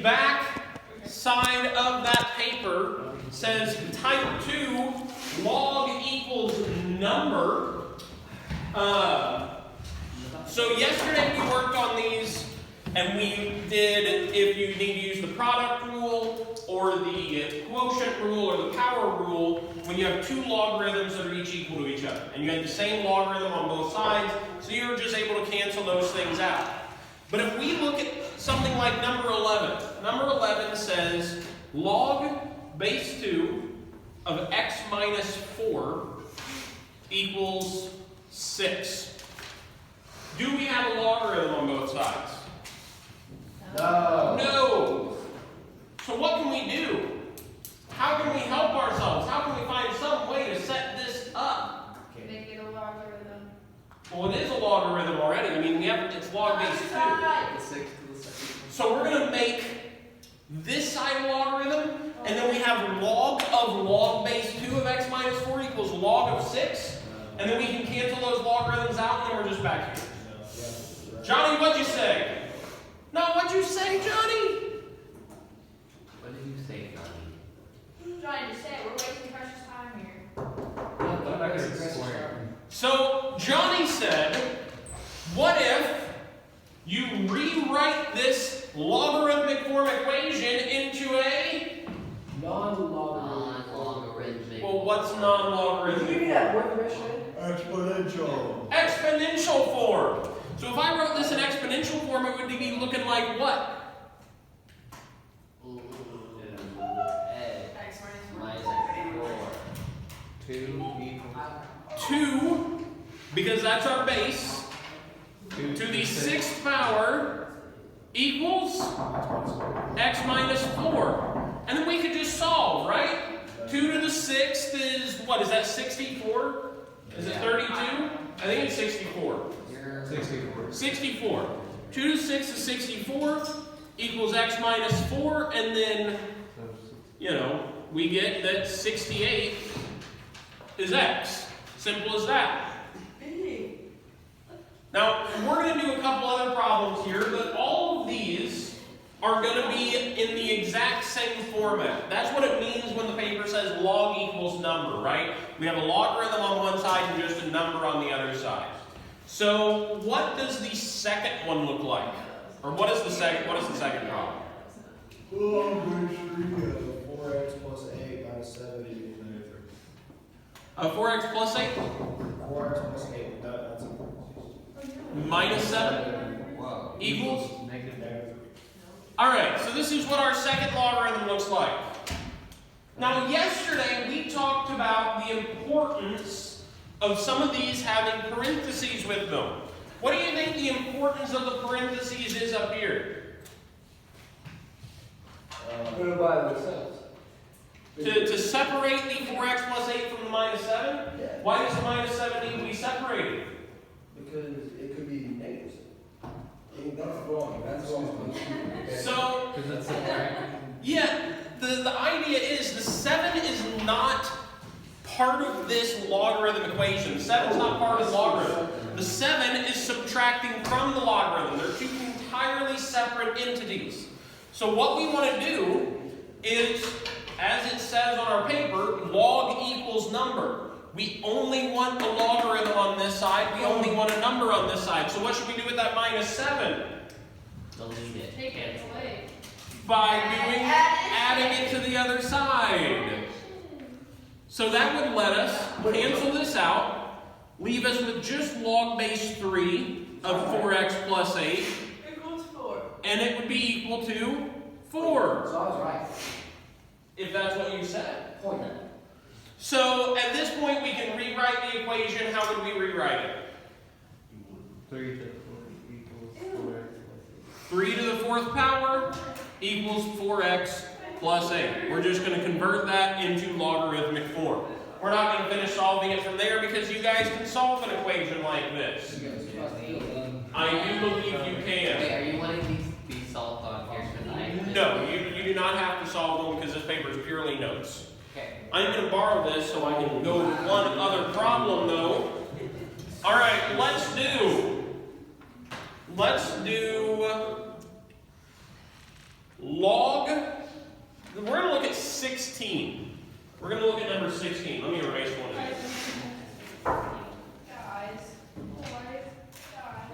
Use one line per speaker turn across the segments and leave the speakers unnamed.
back side of that paper says type 2 log equals number. So yesterday we worked on these and we did if you need to use the product rule or the quotient rule or the power rule when you have two logarithms that are each equal to each other. And you had the same logarithm on both sides, so you're just able to cancel those things out. But if we look at something like number 11, number 11 says log base 2 of x minus 4 equals 6. Do we have a logarithm on both sides?
No.
No. So what can we do? How can we help ourselves? How can we find some way to set this up?
Make it a logarithm.
Well, it is a logarithm already. I mean, it's log base 2.
It's 6 to the second.
So we're going to make this side a logarithm, and then we have log of log base 2 of x minus 4 equals log of 6. And then we can cancel those logarithms out, and then we're just back here. Johnny, what'd you say? No, what'd you say, Johnny?
What did you say, Johnny?
Trying to say, we're wasting precious time here.
I'm not going to swear.
So Johnny said, what if you rewrite this logarithmic form equation into a...
Non-logarithmic.
Well, what's non-logarithmic?
Exponential.
Exponential form. So if I wrote this in exponential form, it would be looking like what?
X
minus 4. 2 equals
2, because that's our base,
2
to the 6th power equals x minus 4. And then we could just solve, right? 2 to the 6th is, what, is that 64? Is it 32? I think it's 64.
64.
64. 2 to the 6 is 64 equals x minus 4, and then, we get that 68 is x. Simple as that. Now, we're going to do a couple other problems here, but all of these are going to be in the exact same format. That's what it means when the paper says log equals number, right? We have a logarithm on one side and just a number on the other side. So, what does the second one look like? Or what is the second problem?
Log base 3 of 4x plus 8 minus 7 equals negative
4x plus 8
3. 4x plus 8, that's a
minus 7
Wow.
equals?
Negative.
negative 3.
Alright, so this is what our second logarithm looks like. Now, yesterday we talked about the importance of some of these having parentheses with them. What do you think the importance of the parentheses is up here?
Put it by themselves.
To separate the 4x plus 8 from the minus 7?
Yeah.
Why does the minus 7 need to be separated?
Because it could be negatives. That's wrong. That's wrong.
So,
Because it's subtracting.
yeah, the idea is the 7 is not part of this logarithm equation. 7 is not part of the logarithm. The 7 is subtracting from the logarithm. They're two entirely separate entities. So what we want to do is, as it says on our paper, log equals number. We only want a logarithm on this side. We only want a number on this side. So what should we do with that minus 7?
Delete it.
Take it away.
By doing adding it to the other side. So that would let us cancel this out, leave us with just log base 3 of 4x plus 8,
Equals 4.
and it would be equal to 4,
So I was right.
if that's what you said.
Point.
So at this point we can rewrite the equation. How would we rewrite it?
3 to the 4 equals 4x.
3 to the 4th power equals 4x plus 8. We're just going to convert that into logarithmic form. We're not going to finish solving it from there because you guys can solve an equation like this. I do believe you
Wait,
can.
are you wanting these to be solved on here tonight?
No, you do not have to solve them because this paper is purely notes.
Okay.
I'm going to borrow this so I can go with one other problem though. Alright, let's do log, we're going to look at 16. We're going to look at number 16. Let me erase one of these.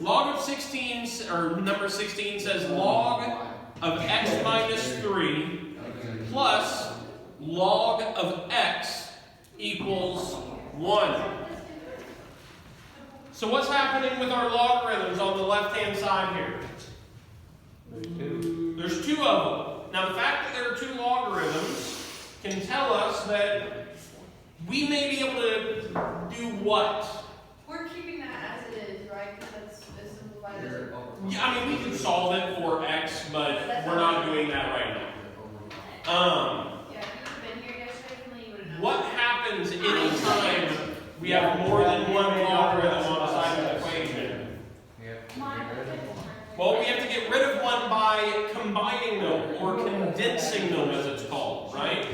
Log of 16, or number 16 says log of x minus 3 plus log of x equals 1. So what's happening with our logarithms on the left-hand side here? There's two of them. Now the fact that there are two logarithms can tell us that we may be able to do what?
We're keeping that as it is, right? Because that's as simplified as it.
Yeah, I mean, we can solve it for x, but we're not doing that right now.
Yeah, if you've been here yesterday, you would have known.
What happens anytime we have more than one logarithm on the side of the equation? Well, we have to get rid of one by combining them, or condensing them as it's called, right?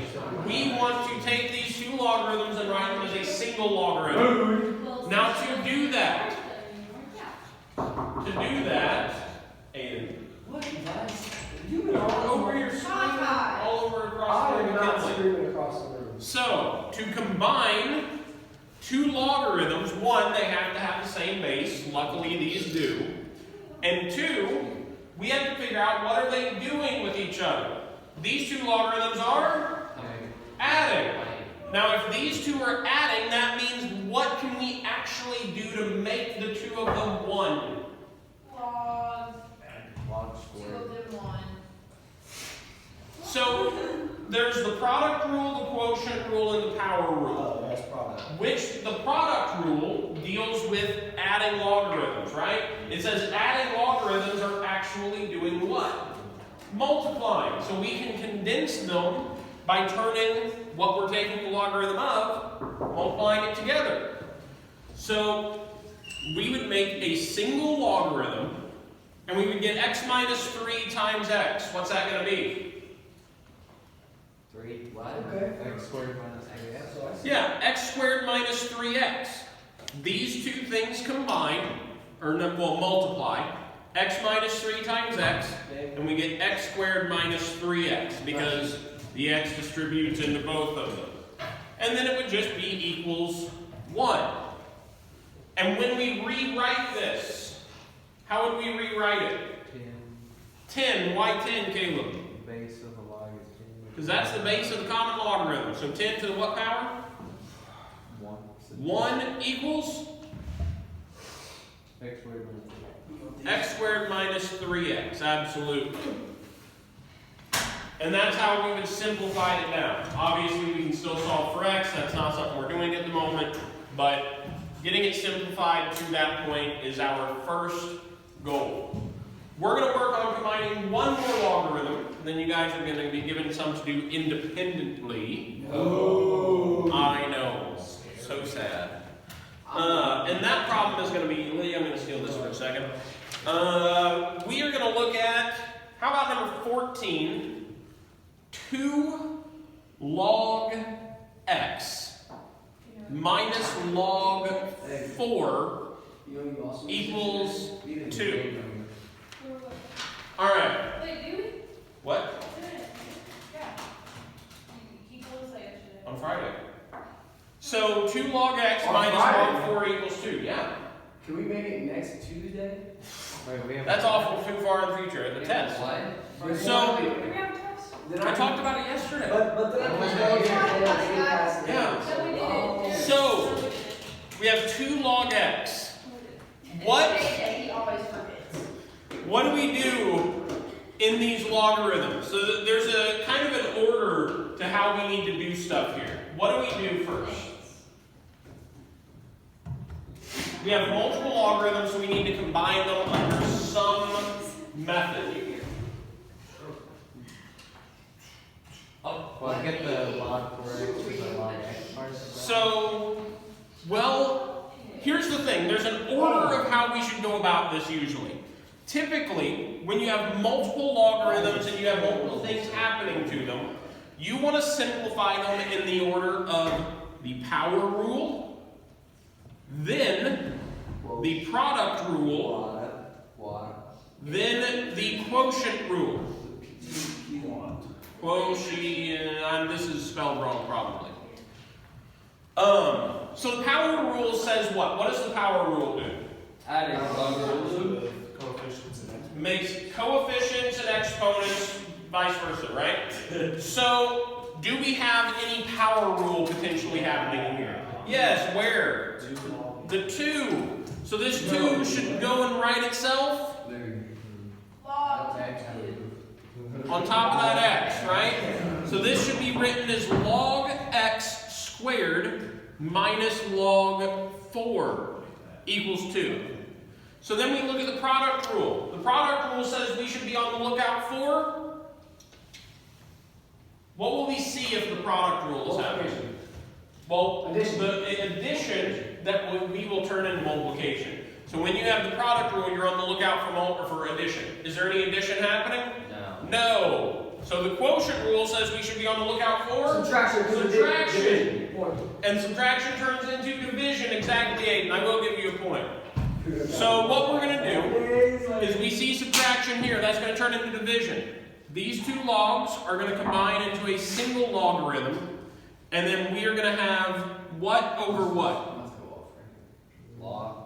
We want to take these two logarithms and write them as a single logarithm. Now to do that, Aiden, all over your screen, all over across the room. So, to combine two logarithms, one, they have to have the same base. Luckily, these do. And two, we have to figure out what are they doing with each other. These two logarithms are adding. Now, if these two are adding, that means what can we actually do to make the two of them one?
Log two of them one.
So, there's the product rule, the quotient rule, and the power rule.
Oh, that's product.
Which the product rule deals with adding logarithms, right? It says adding logarithms are actually doing what? Multiplying. So we can condense them by turning what we're taking the logarithm of, multiplying it together. So we would make a single logarithm, and we would get x minus 3 times x. What's that going to be?
3 what?
Okay.
X squared minus 3x.
Yeah, x squared minus 3x. These two things combine, or multiply, x minus 3 times x, and we get x squared minus 3x, because the x distributes into both of them. And then it would just be equals 1. And when we rewrite this, how would we rewrite it?
10.
10. Why 10, Caleb?
The base of the log is 10.
Because that's the base of the common logarithm. So 10 to the what power?
1.
1 equals
X squared minus 3x.
x squared minus 3x. Absolutely. And that's how we would simplify it down. Obviously, we can still solve for x. That's not something we're doing at the moment. But getting it simplified to that point is our first goal. We're going to work on combining one more logarithm. And then you guys are going to be given some to do independently.
Oh.
I know. So sad. And that problem is going to be, I'm going to steal this for a second. We are going to look at, how about number 14? 2 log x minus log 4 equals 2. Alright.
Wait, do we?
What?
Yeah. He told us that yesterday.
On Friday. So 2 log x
On
minus
Friday?
log 4 equals 2. Yeah.
Can we make it next Tuesday?
Wait, we have
That's awful too far in the future at the test. So-
Do we have a test?
Then
I talked about it yesterday.
But then I was
Yeah.
going to
Yeah.
So we did it.
So, we have 2 log x. What?
He always forgets.
What do we do in these logarithms? So there's a kind of an order to how we need to do stuff here. What do we do first? We have multiple logarithms, so we need to combine them under some method.
Well, get the log 4x to the log x part.
So, well, here's the thing. There's an order of how we should go about this usually. Typically, when you have multiple logarithms and you have multiple things happening to them, you want to simplify them in the order of the power rule, then the product rule, then the quotient rule. Quotient, this is spelled wrong probably. So the power rule says what? What does the power rule do?
Adding logarithms.
Coefficients and exponents.
Makes coefficients and exponents, vice versa, right? So, do we have any power rule potentially happening here? Yes, where? The 2. So this 2 should go and write itself
Log
on top of that x, right? So this should be written as log x squared minus log 4 equals 2. So then we look at the product rule. The product rule says we should be on the lookout for. What will we see if the product rule is happening? Well, the addition that we will turn into multiplication. So when you have the product rule, you're on the lookout for addition. Is there any addition happening?
No.
No. So the quotient rule says we should be on the lookout for
Subtraction.
subtraction.
Point.
And subtraction turns into division, exactly 8, and I will give you a point. So what we're going to do is we see subtraction here, that's going to turn into division. These 2 logs are going to combine into a single logarithm, and then we are going to have what over what?
Log.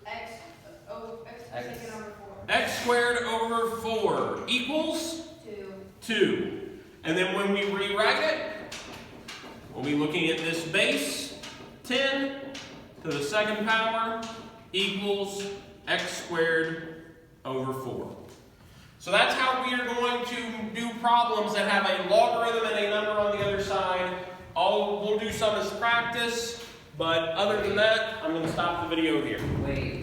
X. Oh, X taken over 4.
X squared over 4 equals
2.
2. And then when we rewrite it, we'll be looking at this base, 10 to the 2nd power equals x squared over 4. So that's how we are going to do problems that have a logarithm and a number on the other side. We'll do some as practice, but other than that, I'm going to stop the video here.
Wait.